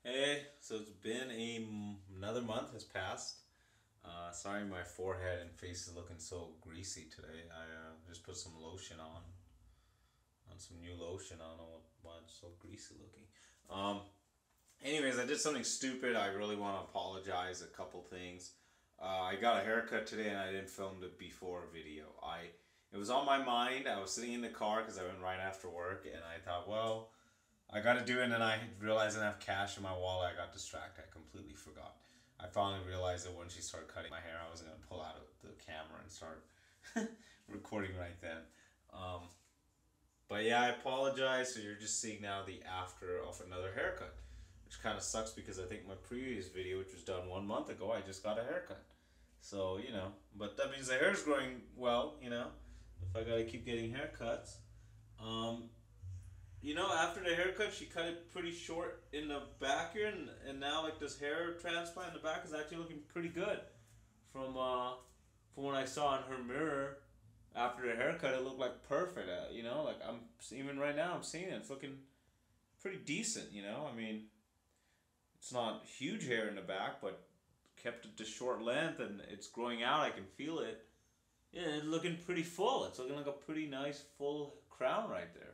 Hey, so it's been another month has passed. Sorry, my forehead and face is looking so greasy today. I just put some lotion on some new lotion. I don't know why it's so greasy looking. Um, Anyways, I did something stupid. I really want to apologize. A couple things. I got a haircut today and I didn't film the before video. It was on my mind. I was sitting in the car because I went right after work, and I thought, well, I got to do it, and then I realized I didn't have cash in my wallet. I got distracted. I completely forgot. I finally realized that when she started cutting my hair, I was gonna pull out the camera and start recording right then. Um, but yeah, I apologize. So you're just seeing now the after of another haircut, which kind of sucks because I think my previous video, which was done 1 month ago, I just got a haircut. So but that means the hair's growing well. If I gotta keep getting haircuts. Um, After the haircut, she cut it pretty short in the back here, and now like this hair transplant in the back is actually looking pretty good. From from what I saw in her mirror after the haircut, it looked like perfect. Like I'm even right now, I'm seeing it. It's looking pretty decent. I mean, it's not huge hair in the back, but kept it to short length, and it's growing out. I can feel it. Yeah, it's looking pretty full. It's looking like a pretty nice full crown right there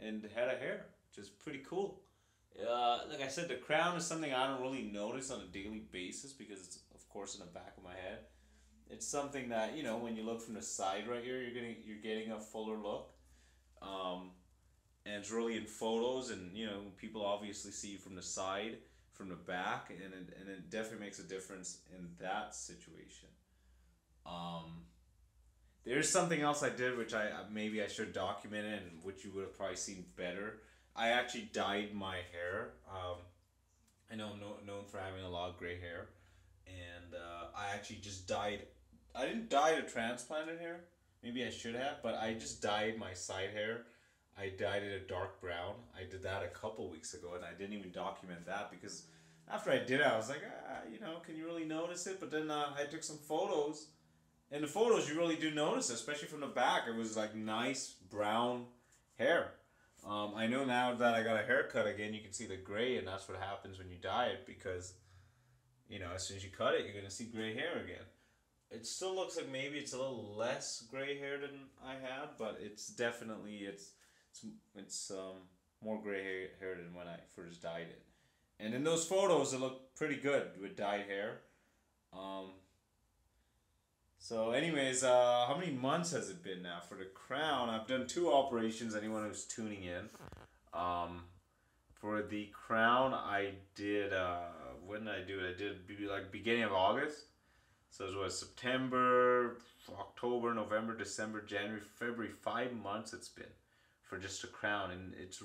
and head of hair, which is pretty cool. Like I said, the crown is something I don't really notice on a daily basis because it's of course in the back of my head. It's something that when you look from the side right here, you're getting a fuller look, um, and it's really in photos, and people obviously see you from the side, from the back, and it definitely makes a difference in that situation. Um, There's something else I did which I maybe I should document it, and which you would have probably seen better. I actually dyed my hair. I know I'm known for having a lot of gray hair, and I actually just dyed. I didn't dye the transplanted hair. Maybe I should have, but I just dyed my side hair. I dyed it a dark brown. I did that a couple weeks ago, and I didn't even document that because after I did it, I was like, can you really notice it? But then I took some photos, in the photos, you really do notice it, especially from the back. It was like nice brown hair. I know now that I got a haircut again, you can see the gray, and that's what happens when you dye it because, as soon as you cut it, you're going to see gray hair again. It still looks like maybe it's a little less gray hair than I had, but it's more gray hair than when I first dyed it. And in those photos, it looked pretty good with dyed hair. Um, anyways, how many months has it been now for the crown? I've done two operations. Anyone who's tuning in, um, for the crown, I did. When did I do it? I did like beginning of August. So it was September, October, November, December, January, February. 5 months it's been for just a crown, and it's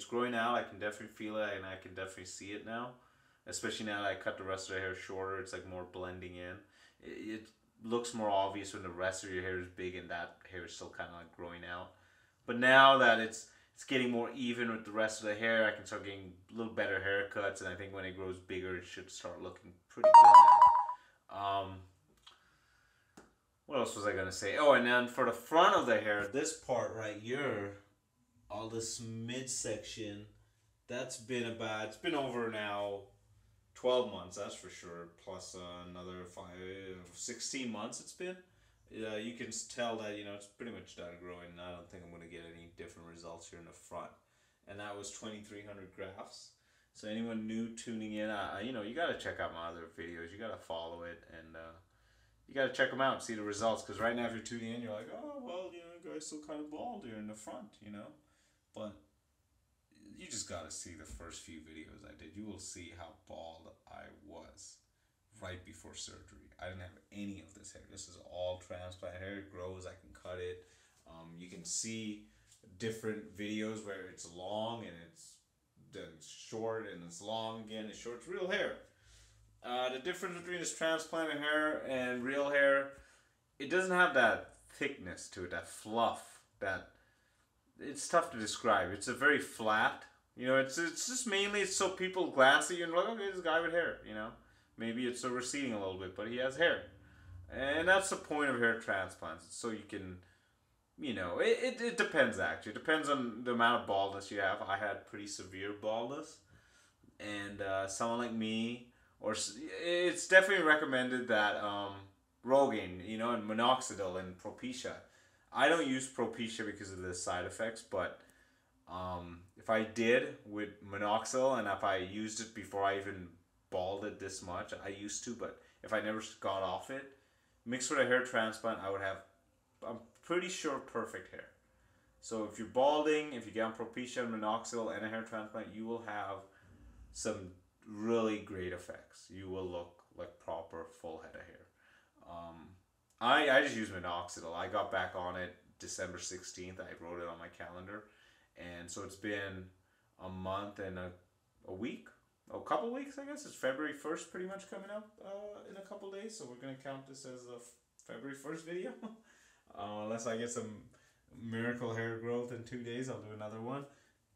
growing out. I can definitely feel it, and I can definitely see it now. Especially now that I cut the rest of the hair shorter, it's like more blending in. It looks more obvious when the rest of your hair is big and that hair is still kind of like growing out. But now that it's getting more even with the rest of the hair, I can start getting a little better haircuts, and I think when it grows bigger, it should start looking pretty good now. What else was I gonna say? Oh, and then for the front of the hair, this part right here, all this midsection, it's been over now 12 months, that's for sure, plus another 16 months it's been. You can tell that, it's pretty much done growing, and I don't think I'm going to get any different results here in the front. And that was 2,300 grafts. So anyone new tuning in, you got to check out my other videos. You got to follow it, and you got to check them out and see the results. Because right now, if you're tuning in, you're like, oh, well, the guy's still kind of bald here in the front. But you just gotta see the first few videos I did. You will see how bald I was right before surgery. I didn't have any of this hair. This is all transplant hair. It grows. I can cut it. You can see different videos where it's long and it's then short and it's long again. It's short. It's real hair. The difference between this transplanted hair and real hair, it doesn't have that thickness to it, that fluff, that it's tough to describe. It's a very flat. It's just mainly it's so people glance at you and look, okay, this guy with hair. Maybe it's a receding a little bit, but he has hair, and that's the point of hair transplants. So you can, it depends actually. It depends on the amount of baldness you have. I had pretty severe baldness, and someone like me, it's definitely recommended that Rogaine, and minoxidil and Propecia. I don't use Propecia because of the side effects, but if I did with minoxidil, and if I used it before I even balded this much, I used to, but if I never got off it, mixed with a hair transplant, I would have, I'm pretty sure, perfect hair. So if you're balding, if you get on Propecia and minoxidil and a hair transplant, you will have some really great effects. You will look like proper full head of hair. I just use minoxidil. I got back on it December 16th. I wrote it on my calendar. And so it's been a month and a week. A couple weeks, I guess. It's February 1st pretty much coming up in a couple days. So we're going to count this as a February 1st video. Unless I get some miracle hair growth in 2 days, I'll do another one.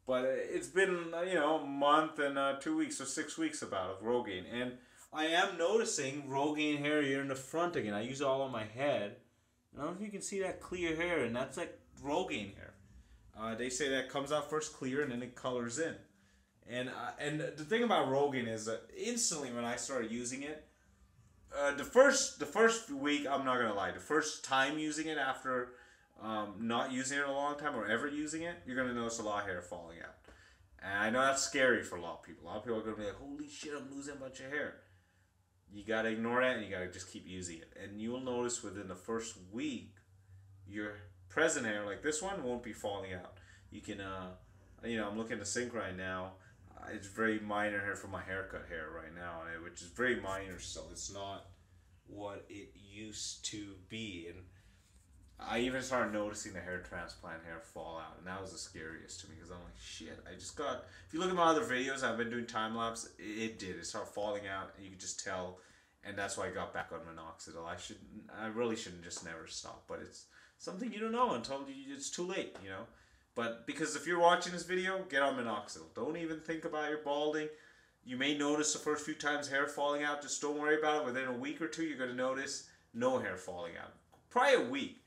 But it's been, a month and 2 weeks, so 6 weeks about of Rogaine. And I am noticing Rogaine hair here in the front again. I use it all on my head. I don't know if you can see that clear hair, and that's like Rogaine hair. They say that comes out first clear and then it colors in. And the thing about Rogaine is that instantly when I started using it, the first week, I'm not gonna lie, the first time using it after not using it in a long time or ever using it, you're gonna notice a lot of hair falling out. And I know that's scary for a lot of people. A lot of people are gonna be like, "Holy shit, I'm losing a bunch of hair." You gotta ignore that and you gotta just keep using it. And you'll notice within the first week, your present hair, like this one, won't be falling out. You can, I'm looking at the sink right now. It's very minor hair from my haircut hair right now, which is very minor, so it's not what it used to be. And I even started noticing the hair transplant hair fall out, and that was the scariest to me because I'm like, shit, I just got. If you look at my other videos, I've been doing time lapse. It did. It started falling out, and you could just tell, and that's why I got back on minoxidil. I really shouldn't just never stop, but it's something you don't know until it's too late, But because if you're watching this video, get on minoxidil. Don't even think about your balding. You may notice the first few times hair falling out. Just don't worry about it. Within a week or two, you're going to notice no hair falling out. Probably a week.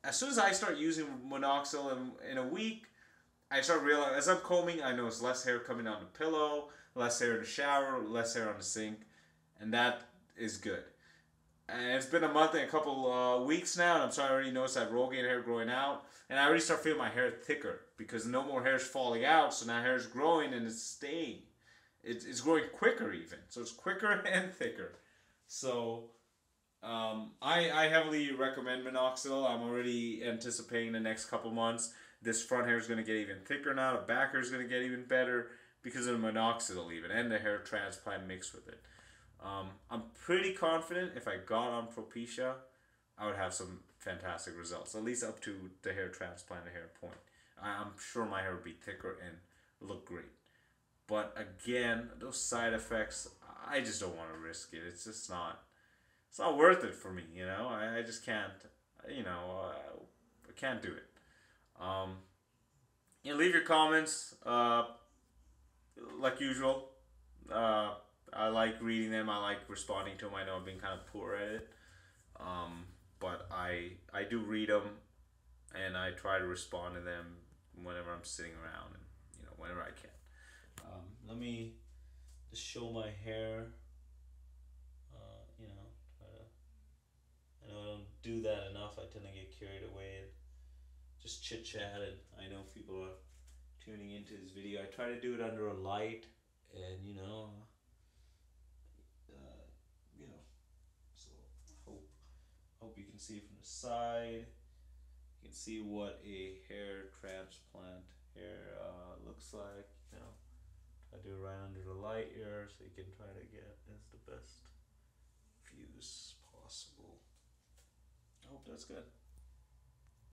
As soon as I start using minoxidil in a week, I start realizing, as I'm combing, I notice less hair coming on the pillow, less hair in the shower, less hair on the sink, and that is good. And it's been a month and a couple weeks now, and I'm starting to already notice that Rogaine hair growing out, and I already start feeling my hair thicker because no more hair is falling out, so now hair is growing and it's staying. It's growing quicker even, so it's quicker and thicker. So I heavily recommend minoxidil. I'm already anticipating the next couple months. This front hair is going to get even thicker now. The back hair is going to get even better because of the minoxidil even, and the hair transplant mixed with it. I'm pretty confident if I got on Propecia, I would have some fantastic results, at least up to the hair transplant, the hair point. I'm sure my hair would be thicker and look great. But again, those side effects, I just don't want to risk it. It's just not, it's not worth it for me, I just can't, I can't do it. Leave your comments, like usual. I like reading them. I like responding to them. I know I'm being kind of poor at it, but I do read them, and I try to respond to them whenever I'm sitting around, and whenever I can. Let me just show my hair. Try to. I know I don't do that enough. I tend to get carried away and just chit chat, and I know people are tuning into this video. I try to do it under a light, and so hope you can see from the side. You can see what a hair transplant hair looks like. I do it right under the light here, so you can try to get as the best views possible. I hope that's good.